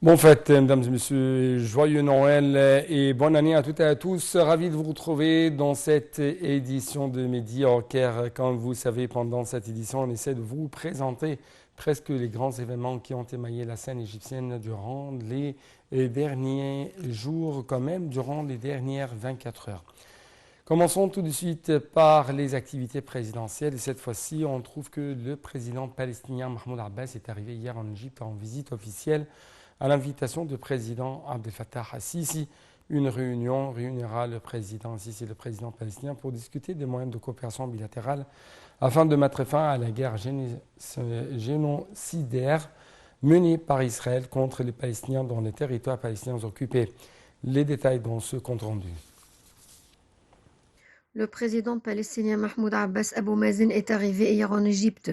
Bon fête, mesdames et messieurs, joyeux Noël et bonne année à toutes et à tous. Ravi de vous retrouver dans cette édition de Midi au Caire. Comme vous savez, pendant cette édition, on essaie de vous présenter presque les grands événements qui ont émaillé la scène égyptienne durant les derniers jours, quand même durant les dernières 24 heures. Commençons tout de suite par les activités présidentielles. Et cette fois-ci, on trouve que le président palestinien Mahmoud Abbas est arrivé hier en Égypte en visite officielle à l'invitation du président Abdel Fattah al-Sisi. Une réunion réunira le président Sisi et le président palestinien pour discuter des moyens de coopération bilatérale afin de mettre fin à la guerre génocidaire menée par Israël contre les Palestiniens dans les territoires palestiniens occupés. Les détails dans ce compte rendu. Le président palestinien Mahmoud Abbas Abou Mazen est arrivé hier en Égypte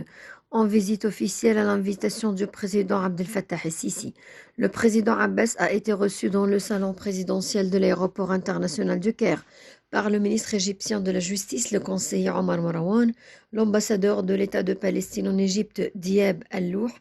en visite officielle à l'invitation du président Abdel Fattah el-Sisi. Le président Abbas a été reçu dans le salon présidentiel de l'aéroport international du Caire par le ministre égyptien de la Justice, le conseiller Omar Marwan, l'ambassadeur de l'État de Palestine en Égypte, Diab Al-Louh,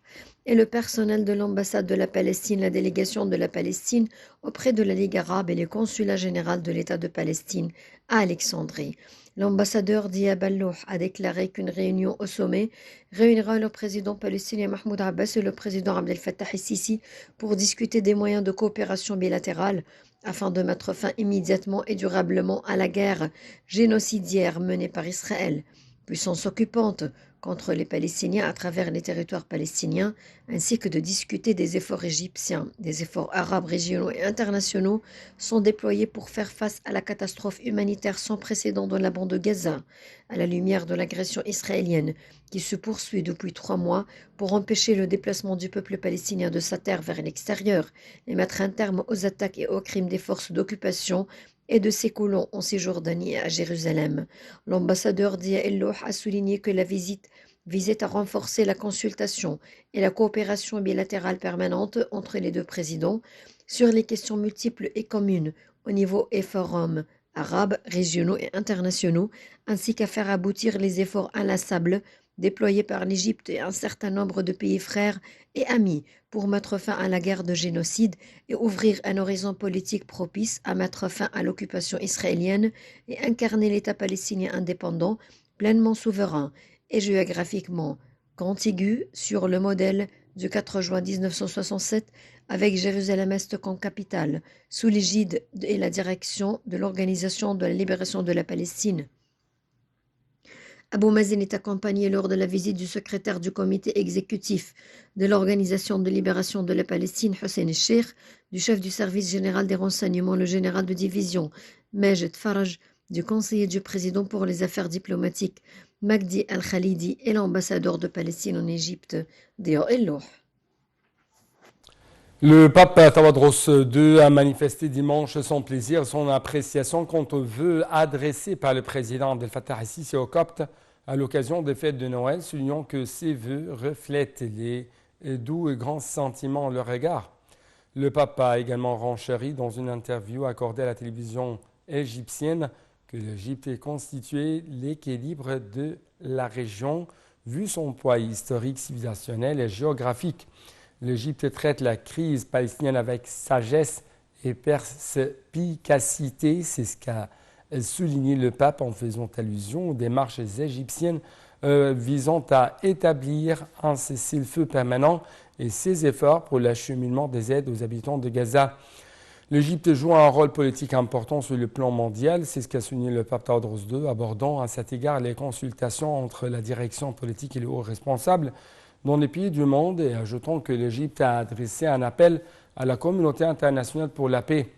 et le personnel de l'ambassade de la Palestine, la délégation de la Palestine auprès de la Ligue arabe et le consulat général de l'État de Palestine à Alexandrie. L'ambassadeur Diab Al-Louh a déclaré qu'une réunion au sommet réunira le président palestinien Mahmoud Abbas et le président Abdel Fattah el-Sisi pour discuter des moyens de coopération bilatérale afin de mettre fin immédiatement et durablement à la guerre génocidaire menée par Israël, puissance occupante, contre les Palestiniens à travers les territoires palestiniens, ainsi que de discuter des efforts égyptiens. Des efforts arabes régionaux et internationaux sont déployés pour faire face à la catastrophe humanitaire sans précédent dans la bande de Gaza, à la lumière de l'agression israélienne qui se poursuit depuis 3 mois pour empêcher le déplacement du peuple palestinien de sa terre vers l'extérieur et mettre un terme aux attaques et aux crimes des forces d'occupation et de ses colons en Cisjordanie et à Jérusalem. L'ambassadeur Dia El-Louh a souligné que la visite visait à renforcer la consultation et la coopération bilatérale permanente entre les deux présidents sur les questions multiples et communes au niveau et forums arabes, régionaux et internationaux, ainsi qu'à faire aboutir les efforts inlassables déployés par l'Égypte et un certain nombre de pays frères et amis pour mettre fin à la guerre de génocide et ouvrir un horizon politique propice à mettre fin à l'occupation israélienne et incarner l'État palestinien indépendant, pleinement souverain et géographiquement contigu sur le modèle du 4 juin 1967 avec Jérusalem-Est comme capitale, sous l'égide et la direction de l'Organisation de la libération de la Palestine. Abou Mazen est accompagné lors de la visite du secrétaire du comité exécutif de l'Organisation de libération de la Palestine, Hussein el-Sheikh, du chef du service général des renseignements, le général de division, Majed Faraj, du conseiller du président pour les affaires diplomatiques, Magdi Al-Khalidi, et l'ambassadeur de Palestine en Égypte, Dio El-Louh. Le pape Tawadros II a manifesté dimanche son plaisir, son appréciation quant aux vœux adressés par le président Abdel Fattah el-Sisi aux Coptes à l'occasion des fêtes de Noël, soulignant que ces vœux reflètent les doux et grands sentiments à leur égard. Le pape a également renchéri dans une interview accordée à la télévision égyptienne que l'Égypte est constituée l'équilibre de la région vu son poids historique, civilisationnel et géographique. L'Égypte traite la crise palestinienne avec sagesse et perspicacité. C'est ce qu'a souligné le pape en faisant allusion aux démarches égyptiennes visant à établir un cessez-le-feu permanent et ses efforts pour l'acheminement des aides aux habitants de Gaza. L'Égypte joue un rôle politique important sur le plan mondial, c'est ce qu'a souligné le pape Tawadros II, abordant à cet égard les consultations entre la direction politique et les hauts responsables dans les pays du monde et ajoutant que l'Égypte a adressé un appel à la communauté internationale pour la paix.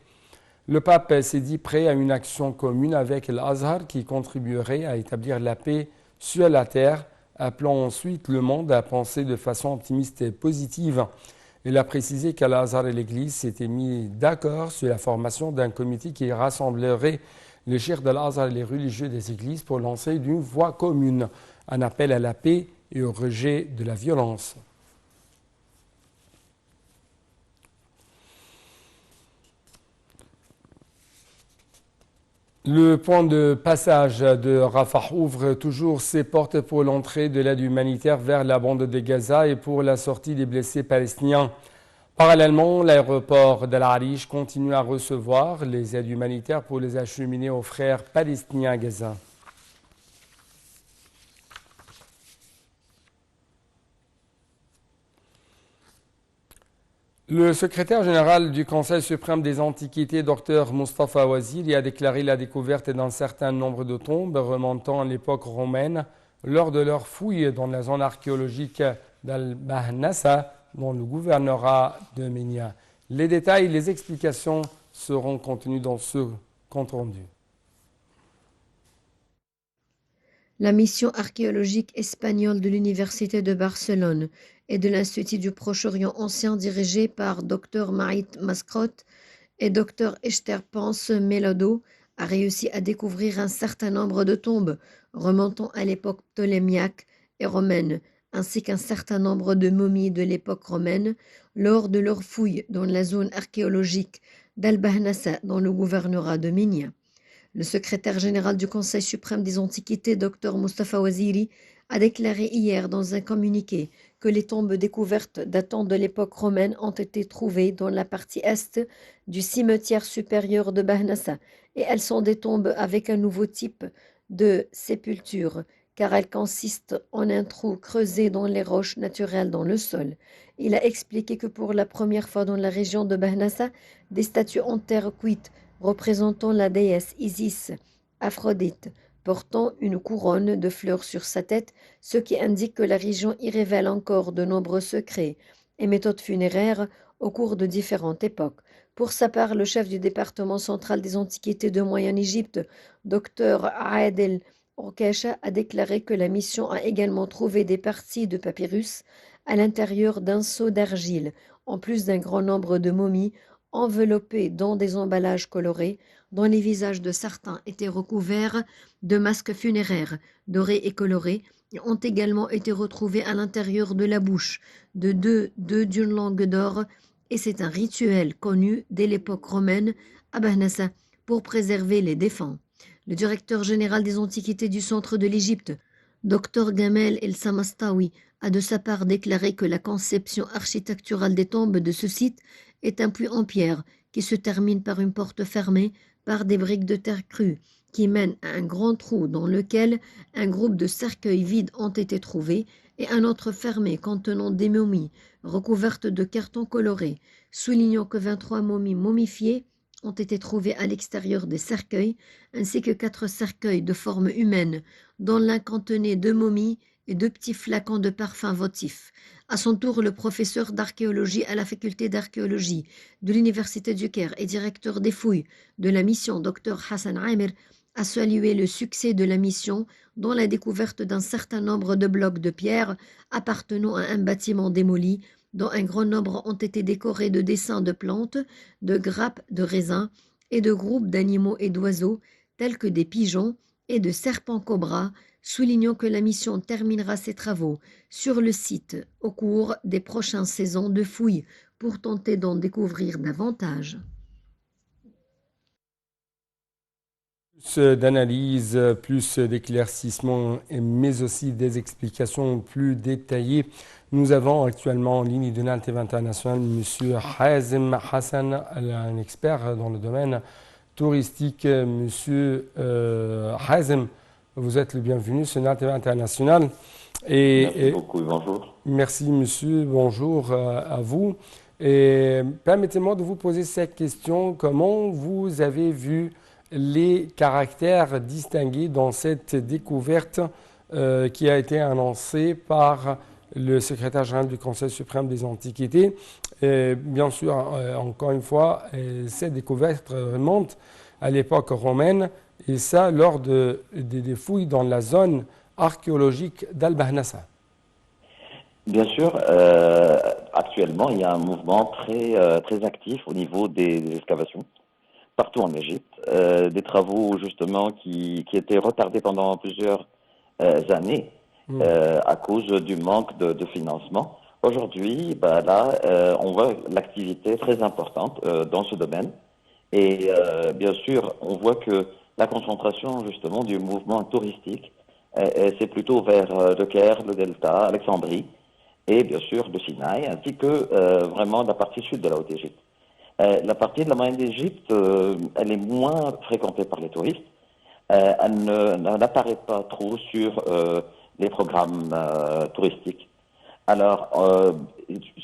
Le pape s'est dit prêt à une action commune avec l'Azhar qui contribuerait à établir la paix sur la terre, appelant ensuite le monde à penser de façon optimiste et positive. Il a précisé qu'Al-Azhar et l'Église s'étaient mis d'accord sur la formation d'un comité qui rassemblerait les cheikhs de l'Azhar et les religieux des églises pour lancer d'une voie commune un appel à la paix et au rejet de la violence. Le point de passage de Rafah ouvre toujours ses portes pour l'entrée de l'aide humanitaire vers la bande de Gaza et pour la sortie des blessés palestiniens. Parallèlement, l'aéroport d'Al Arish continue à recevoir les aides humanitaires pour les acheminer aux frères palestiniens à Gaza. Le secrétaire général du Conseil suprême des Antiquités, Dr Mustafa Waziri, a déclaré la découverte d'un certain nombre de tombes remontant à l'époque romaine lors de leurs fouilles dans la zone archéologique d'Al-Bahnasa, dans le gouvernorat de Ménia. Les détails et les explications seront contenus dans ce compte rendu. La mission archéologique espagnole de l'Université de Barcelone et de l'Institut du Proche-Orient ancien dirigée par Dr Maït Mascrot et Dr Esther Pance Melado a réussi à découvrir un certain nombre de tombes remontant à l'époque ptolémiaque et romaine, ainsi qu'un certain nombre de momies de l'époque romaine lors de leurs fouilles dans la zone archéologique d'Al-Bahnasa dans le gouvernorat de Minya. Le secrétaire général du Conseil suprême des Antiquités, Dr Mustafa Waziri, a déclaré hier dans un communiqué que les tombes découvertes datant de l'époque romaine ont été trouvées dans la partie est du cimetière supérieur de Bahnasa et elles sont des tombes avec un nouveau type de sépulture car elles consistent en un trou creusé dans les roches naturelles dans le sol. Il a expliqué que pour la première fois dans la région de Bahnasa, des statues en terre cuite représentant la déesse Isis, Aphrodite, portant une couronne de fleurs sur sa tête, ce qui indique que la région y révèle encore de nombreux secrets et méthodes funéraires au cours de différentes époques. Pour sa part, le chef du département central des Antiquités de Moyen-Égypte, Dr Aedel Orkesha, a déclaré que la mission a également trouvé des parties de papyrus à l'intérieur d'un seau d'argile, en plus d'un grand nombre de momies enveloppés dans des emballages colorés, dont les visages de certains étaient recouverts de masques funéraires dorés et colorés, et ont également été retrouvés à l'intérieur de la bouche de deux d'une langue d'or, et c'est un rituel connu dès l'époque romaine à Bahnasa pour préserver les défunts. Le directeur général des Antiquités du centre de l'Égypte, Dr Gamel El Samastawi, a de sa part déclaré que la conception architecturale des tombes de ce site est un puits en pierre qui se termine par une porte fermée par des briques de terre crue qui mènent à un grand trou dans lequel un groupe de cercueils vides ont été trouvés et un autre fermé contenant des momies recouvertes de cartons colorés, soulignant que 23 momies momifiées ont été trouvées à l'extérieur des cercueils, ainsi que 4 cercueils de forme humaine, dont l'un contenait 2 momies et 2 petits flacons de parfum votif. À son tour, le professeur d'archéologie à la faculté d'archéologie de l'Université du Caire et directeur des fouilles de la mission, Dr Hassan Amir, a salué le succès de la mission dans la découverte d'un certain nombre de blocs de pierre appartenant à un bâtiment démoli, dont un grand nombre ont été décorés de dessins de plantes, de grappes de raisins et de groupes d'animaux et d'oiseaux tels que des pigeons et de serpents cobras, soulignant que la mission terminera ses travaux sur le site au cours des prochaines saisons de fouilles pour tenter d'en découvrir davantage. Plus d'analyse, plus d'éclaircissement, mais aussi des explications plus détaillées. Nous avons actuellement en ligne de l'Altv international M. Hazem Hassan, un expert dans le domaine touristique. Monsieur Hazem, vous êtes le bienvenu sur l'Altv international. Merci beaucoup, bonjour. Merci monsieur, bonjour à vous. Et permettez-moi de vous poser cette question. Comment vous avez vu les caractères distingués dans cette découverte qui a été annoncée par le secrétaire général du Conseil suprême des Antiquités? Bien sûr, encore une fois, cette découverte remonte à l'époque romaine, et ça lors des fouilles dans la zone archéologique d'Al-Bahnasa. Bien sûr, actuellement, il y a un mouvement très actif au niveau des excavations, partout en Égypte. Des travaux, justement, qui étaient retardés pendant plusieurs années à cause du manque de financement. Aujourd'hui, on voit l'activité très importante dans ce domaine. Et bien sûr, on voit que la concentration, justement, du mouvement touristique, c'est plutôt vers le Caire, le Delta, Alexandrie. et bien sûr le Sinaï, ainsi que vraiment la partie sud de la Haute-Égypte. La partie de la moyenne d'Égypte, elle est moins fréquentée par les touristes. N'apparaît pas trop sur les programmes touristiques. Alors,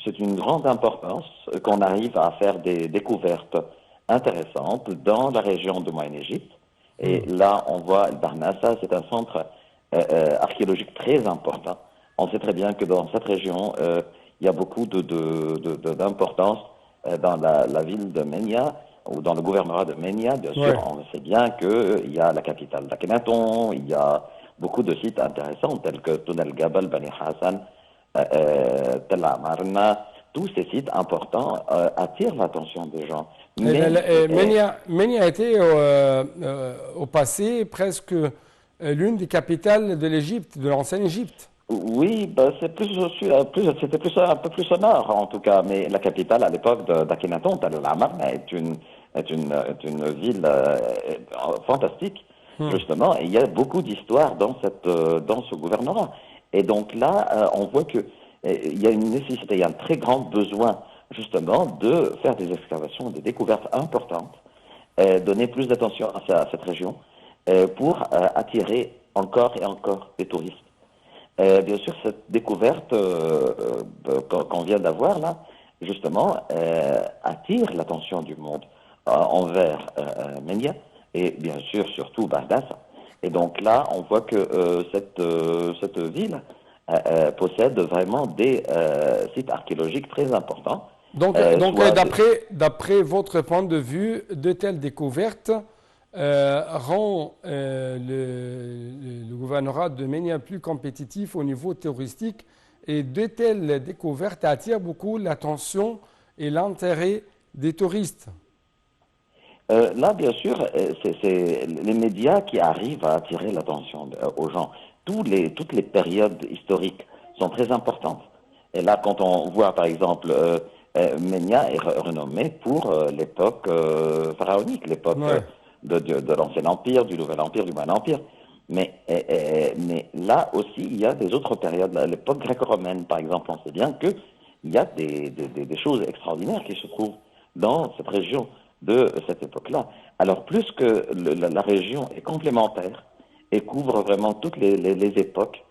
c'est une grande importance qu'on arrive à faire des découvertes intéressantes dans la région de Moyenne-Égypte. Et là, on voit El Barnassa, c'est un centre archéologique très important. On sait très bien que dans cette région, il y a beaucoup d'importance dans la ville de Ménia, ou dans le gouvernorat de Ménia. Bien sûr, Ouais. on sait bien qu'il y a la capitale d'Akhenaton, il y a beaucoup de sites intéressants tels que Tounel Gabal, Bani Hassan, Tel Amarna. Tous ces sites importants attirent l'attention des gens. Mais Ménia a été au passé presque l'une des capitales de l'Égypte, de l'ancienne Égypte. oui, ben, c'est c'était plus un peu plus au nord en tout cas. Mais la capitale à l'époque d'Akhenaton, Tel Amarna, est une ville fantastique justement. Et il y a beaucoup d'histoires dans dans ce gouvernorat. Et donc là, on voit que il y a une nécessité, il y a un très grand besoin justement de faire des excavations, des découvertes importantes, donner plus d'attention à cette région pour attirer encore et encore des touristes. Bien sûr, cette découverte qu'on vient d'avoir là, justement, attire l'attention du monde envers Ménia et bien sûr surtout Bagdad. Et donc là, on voit que cette ville possède vraiment des sites archéologiques très importants. Soit d'après votre point de vue, de telles découvertes rend le gouvernorat de Ménia plus compétitif au niveau touristique et de telles découvertes attirent beaucoup l'attention et l'intérêt des touristes. là, bien sûr, c'est les médias qui arrivent à attirer l'attention aux gens. Toutes les périodes historiques sont très importantes. Et là, quand on voit, par exemple, Ménia est renommé pour l'époque pharaonique, l'époque Ouais, de l'Ancien Empire, du Nouvel Empire, du Moyen Empire. Mais là aussi, il y a des autres périodes. L'époque gréco-romaine, par exemple, on sait bien qu'il y a des choses extraordinaires qui se trouvent dans cette région de cette époque-là. Alors, plus que la région est complémentaire et couvre vraiment toutes les époques,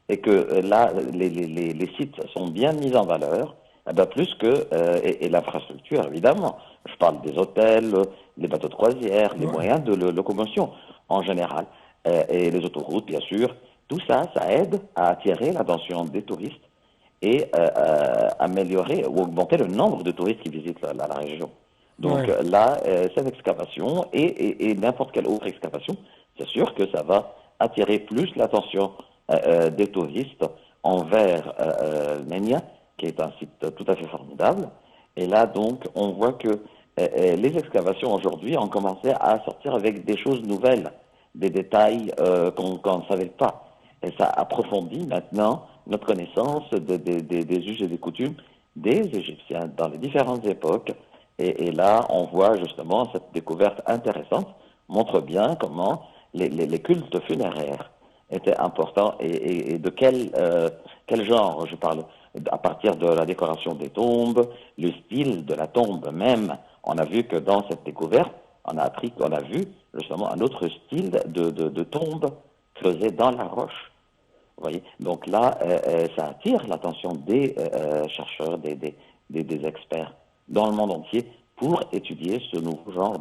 et que là, les sites sont bien mis en valeur, eh ben, plus que, et l'infrastructure, évidemment. Je parle des hôtels, les bateaux de croisière, les ouais, moyens de locomotion en général, et les autoroutes, bien sûr. Tout ça, ça aide à attirer l'attention des touristes et améliorer ou augmenter le nombre de touristes qui visitent la région. Donc ouais. là, cette excavation et n'importe quelle autre excavation, c'est sûr que ça va attirer plus l'attention des touristes envers Ménia, qui est un site tout à fait formidable. Et là, donc, on voit que les excavations aujourd'hui ont commencé à sortir avec des choses nouvelles, des détails qu'on ne savait pas. Et ça approfondit maintenant notre connaissance des us et des coutumes des Égyptiens dans les différentes époques. Et là, on voit justement cette découverte intéressante montre bien comment les cultes funéraires étaient importants et de quel genre je parle. À partir de la décoration des tombes, le style de la tombe même. On a vu que dans cette découverte, on a appris qu'on a vu justement un autre style de tombe creusée dans la roche. Vous voyez. Donc là, ça attire l'attention des chercheurs, des experts dans le monde entier pour étudier ce nouveau genre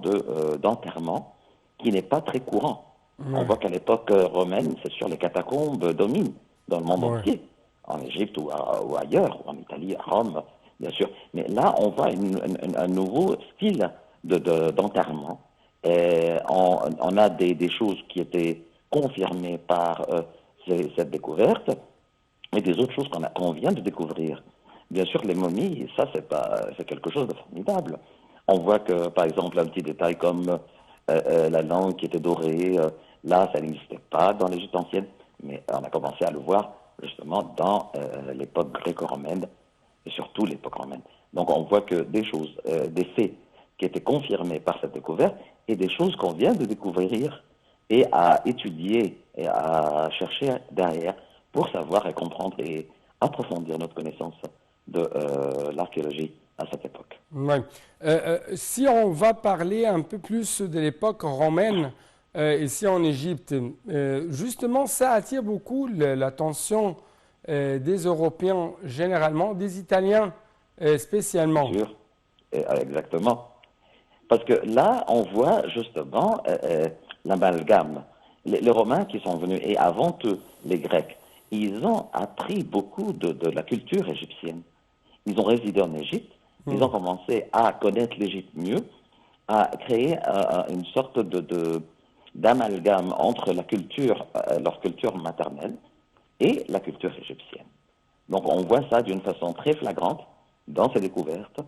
d'enterrement qui n'est pas très courant. On Ouais, voit qu'à l'époque romaine, c'est sûr, les catacombes dominent dans le monde ouais. entier, en Égypte ou ailleurs, ou en Italie, à Rome, bien sûr. Mais là, on voit un nouveau style d'enterrement. Et on a des choses qui étaient confirmées par cette découverte et des autres choses qu'on vient de découvrir. Bien sûr, les momies, ça, c'est quelque chose de formidable. On voit que, par exemple, un petit détail comme la langue qui était dorée, là, ça n'existait pas dans l'Égypte ancienne, mais on a commencé à le voir justement dans l'époque gréco-romaine et surtout l'époque romaine. Donc, on voit que des choses, des faits qui étaient confirmés par cette découverte et des choses qu'on vient de découvrir et à étudier et à chercher derrière pour savoir et comprendre et approfondir notre connaissance de l'archéologie à cette époque. Ouais. Si on va parler un peu plus de l'époque romaine, ici en Égypte, justement, ça attire beaucoup l'attention des Européens généralement, des Italiens spécialement. Bien sûr, exactement. Parce que là, on voit justement l'amalgame. Les Romains qui sont venus, et avant eux, les Grecs, ils ont appris beaucoup de la culture égyptienne. Ils ont résidé en Égypte, ils ont commencé à connaître l'Égypte mieux, à créer une sorte d'amalgame entre la culture, leur culture maternelle et la culture égyptienne. Donc on voit ça d'une façon très flagrante dans ces découvertes.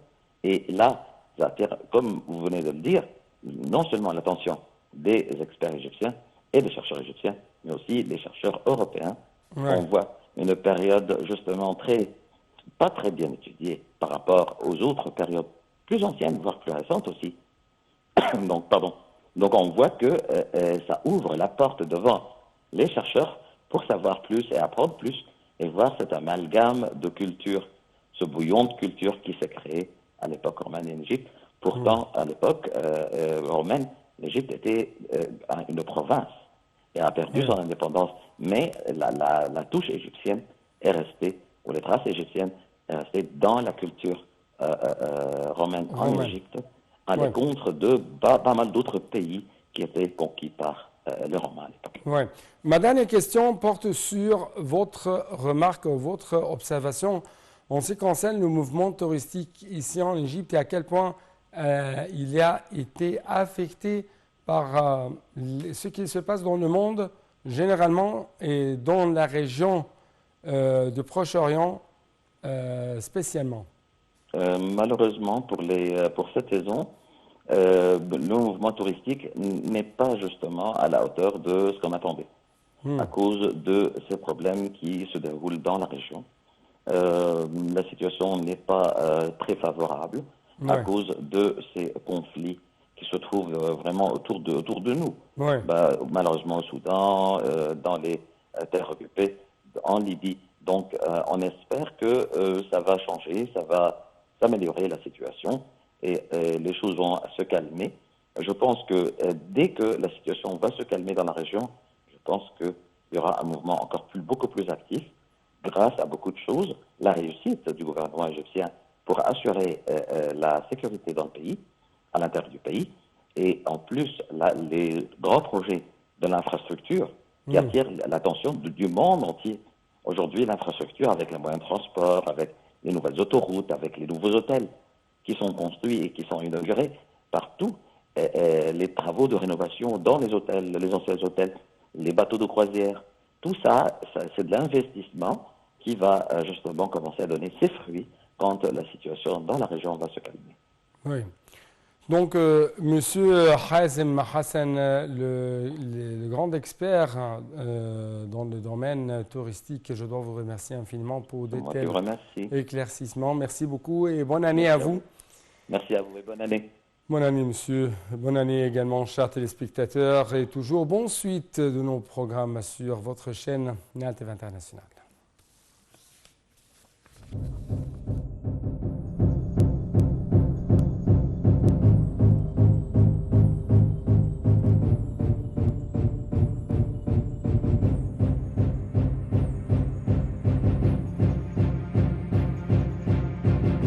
Et là, ça attire, comme vous venez de le dire, non seulement l'attention des experts égyptiens et des chercheurs égyptiens, mais aussi des chercheurs européens. Ouais. On voit une période justement pas très bien étudiée par rapport aux autres périodes plus anciennes, voire plus récentes aussi. Donc on voit que ça ouvre la porte devant les chercheurs pour savoir plus et apprendre plus et voir cet amalgame de culture, ce bouillon de culture qui s'est créé à l'époque romaine en Égypte. Pourtant, à l'époque romaine, l'Égypte était une province et a perdu son indépendance. Mais la touche égyptienne est restée, ou les traces égyptiennes est restée dans la culture romaine en Égypte, à l'encontre de pas mal d'autres pays qui étaient conquis par les Romains à l'époque. Ouais. Ma dernière question porte sur votre remarque, votre observation en ce qui concerne le mouvement touristique ici en Égypte et à quel point il a été affecté par ce qui se passe dans le monde généralement et dans la région de Proche-Orient spécialement. Malheureusement, pour cette saison, le mouvement touristique n'est pas justement à la hauteur de ce qu'on attendait, à cause de ces problèmes qui se déroulent dans la région. La situation n'est pas très favorable à cause de ces conflits qui se trouvent vraiment autour de nous. Malheureusement au Soudan, dans les terres occupées, en Libye. Donc on espère que ça va changer, ça va s'améliorer la situation et les choses vont se calmer. Je pense que dès que la situation va se calmer dans la région, je pense qu'il y aura un mouvement beaucoup plus actif grâce à beaucoup de choses. La réussite du gouvernement égyptien pour assurer la sécurité dans le pays, à l'intérieur du pays, et en plus les grands projets de l'infrastructure qui attirent l'attention du monde entier. Aujourd'hui, l'infrastructure avec les moyens de transport, avec les nouvelles autoroutes, avec les nouveaux hôtels qui sont construits et qui sont inaugurés partout, les travaux de rénovation dans les hôtels, les anciens hôtels, les bateaux de croisière, tout ça c'est de l'investissement qui va justement commencer à donner ses fruits quand la situation dans la région va se calmer. Oui. Donc, Monsieur Hazem Hassan, le grand expert dans le domaine touristique, je dois vous remercier infiniment pour de tels éclaircissements. Merci beaucoup et bonne année à vous. Merci à vous et bonne année. Bonne année, monsieur. Bonne année également, chers téléspectateurs. Et toujours bonne suite de nos programmes sur votre chaîne NATV International.